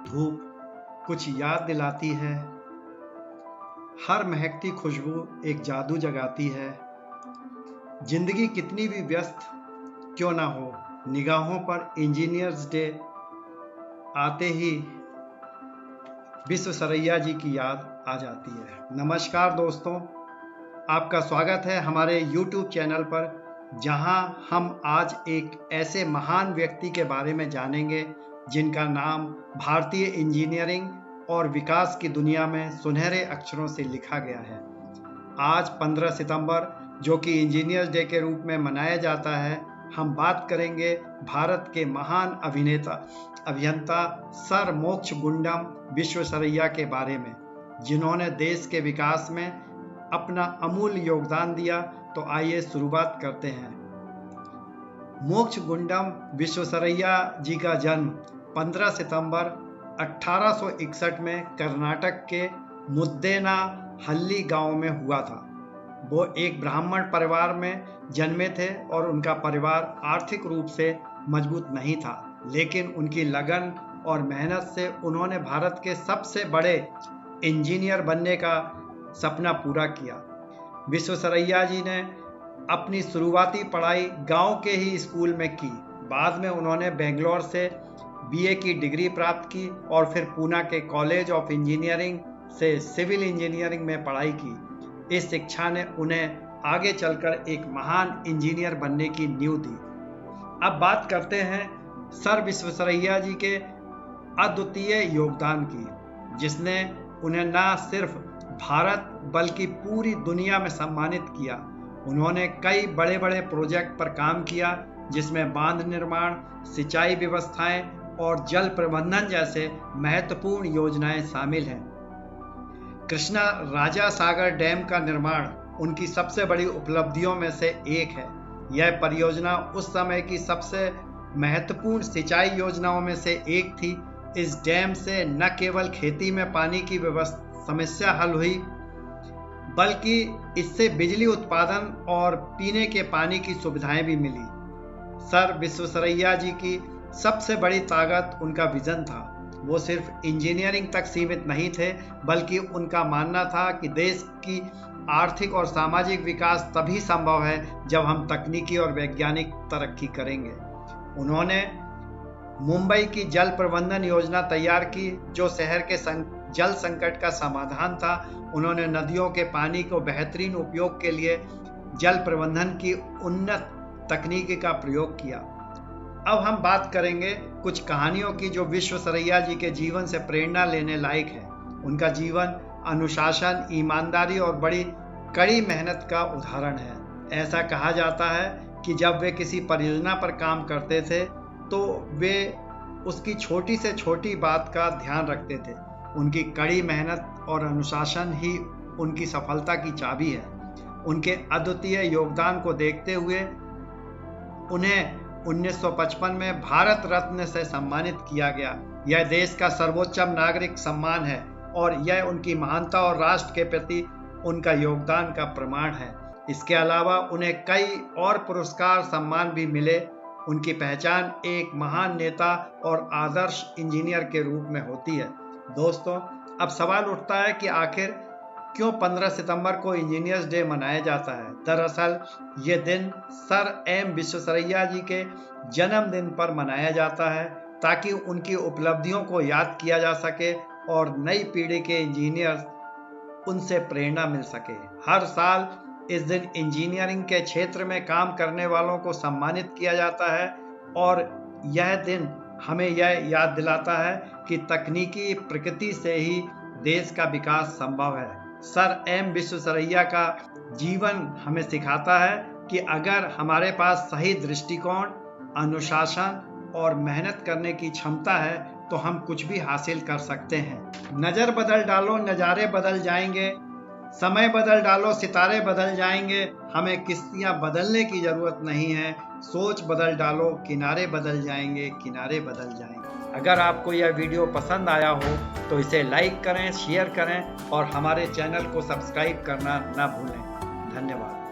धूप कुछ याद दिलाती है, हर महकती खुशबू एक जादू जगाती है। जिंदगी कितनी भी व्यस्त क्यों ना हो, निगाहों पर इंजीनियर्स डे आते ही विश्वेश्वरैया जी की याद आ जाती है। नमस्कार दोस्तों, आपका स्वागत है हमारे YouTube चैनल पर, जहां हम आज एक ऐसे महान व्यक्ति के बारे में जानेंगे जिनका नाम भारतीय इंजीनियरिंग और विकास की दुनिया में सुनहरे अक्षरों से लिखा गया है। आज 15 सितंबर, जो कि इंजीनियर्स डे के रूप में मनाया जाता है, हम बात करेंगे भारत के महान अभियंता सर मोक्षगुंडम विश्वेश्वरैया के बारे में, जिन्होंने देश के विकास में अपना अमूल्य योगदान दिया। तो आइए शुरुआत करते हैं। मोक्षगुंडम विश्वेश्वरैया जी का जन्म 15 सितंबर 1861 में कर्नाटक के मुद्देनाहल्ली गांव में हुआ था। वो एक ब्राह्मण परिवार में जन्मे थे और उनका परिवार आर्थिक रूप से मजबूत नहीं था, लेकिन उनकी लगन और मेहनत से उन्होंने भारत के सबसे बड़े इंजीनियर बनने का सपना पूरा किया। विश्वेश्वरैया जी ने अपनी शुरुआती पढ़ाई गांव के ही स्कूल में की। बाद में उन्होंने बेंगलोर से बीए की डिग्री प्राप्त की और फिर पूना के कॉलेज ऑफ इंजीनियरिंग से सिविल इंजीनियरिंग में पढ़ाई की। इस शिक्षा ने उन्हें आगे चलकर एक महान इंजीनियर बनने की नींव दी। अब बात करते हैं सर विश्वेश्वरैया जी के अद्वितीय योगदान की, जिसने उन्हें न सिर्फ भारत बल्कि पूरी दुनिया में सम्मानित किया। उन्होंने कई बड़े बड़े प्रोजेक्ट पर काम किया, जिसमें बांध निर्माण, सिंचाई व्यवस्थाएं और जल प्रबंधन जैसे महत्वपूर्ण योजनाएं शामिल हैं। कृष्णा राजा सागर डैम का निर्माण उनकी सबसे बड़ी उपलब्धियों में से एक है। यह परियोजना उस समय की सबसे महत्वपूर्ण सिंचाई योजनाओं में से एक थी। इस डैम से न केवल खेती में पानी की समस्या हल हुई, बल्कि इससे बिजली उत्पादन और पीने के पानी की सुविधाएं भी मिली। सर विश्वेश्वरैया जी की सबसे बड़ी ताकत उनका विजन था। वो सिर्फ इंजीनियरिंग तक सीमित नहीं थे, बल्कि उनका मानना था कि देश की आर्थिक और सामाजिक विकास तभी संभव है जब हम तकनीकी और वैज्ञानिक तरक्की करेंगे। उन्होंने मुंबई की जल प्रबंधन योजना तैयार की, जो शहर के जल संकट का समाधान था। उन्होंने नदियों के पानी को बेहतरीन उपयोग के लिए जल प्रबंधन की उन्नत तकनीक का प्रयोग किया। अब हम बात करेंगे कुछ कहानियों की जो विश्वेश्वरैया जी के जीवन से प्रेरणा लेने लायक है। उनका जीवन अनुशासन, ईमानदारी और बड़ी कड़ी मेहनत का उदाहरण है। ऐसा कहा जाता है कि जब वे किसी परियोजना पर काम करते थे तो वे उसकी छोटी से छोटी बात का ध्यान रखते थे। उनकी कड़ी मेहनत और अनुशासन ही उनकी सफलता की चाबी है। उनके अद्वितीय योगदान को देखते हुए उन्हें 1955 में भारत रत्न से सम्मानित किया गया। यह देश का सर्वोच्च नागरिक सम्मान है और यह उनकी महानता और राष्ट्र के प्रति उनका योगदान का प्रमाण है। इसके अलावा उन्हें कई और पुरस्कार सम्मान भी मिले। उनकी पहचान एक महान नेता और आदर्श इंजीनियर के रूप में होती है। दोस्तों, अब सवाल उठता है कि आखिर क्यों 15 सितंबर को इंजीनियर्स डे मनाया जाता है। दरअसल ये दिन सर एम विश्वेश्वरैया जी के जन्मदिन पर मनाया जाता है, ताकि उनकी उपलब्धियों को याद किया जा सके और नई पीढ़ी के इंजीनियर्स उनसे प्रेरणा मिल सके। हर साल इस दिन इंजीनियरिंग के क्षेत्र में काम करने वालों को सम्मानित किया जाता है और यह दिन हमें यह याद दिलाता है कि तकनीकी प्रगति से ही देश का विकास संभव है। सर एम विश्वेश्वरैया का जीवन हमें सिखाता है कि अगर हमारे पास सही दृष्टिकोण, अनुशासन और मेहनत करने की क्षमता है तो हम कुछ भी हासिल कर सकते हैं। नज़र बदल डालो, नज़ारे बदल जाएंगे। समय बदल डालो, सितारे बदल जाएंगे। हमें किश्तियां बदलने की जरूरत नहीं है। सोच बदल डालो, किनारे बदल जाएंगे, किनारे बदल जाएंगे। अगर आपको यह वीडियो पसंद आया हो तो इसे लाइक करें, शेयर करें और हमारे चैनल को सब्सक्राइब करना ना भूलें। धन्यवाद।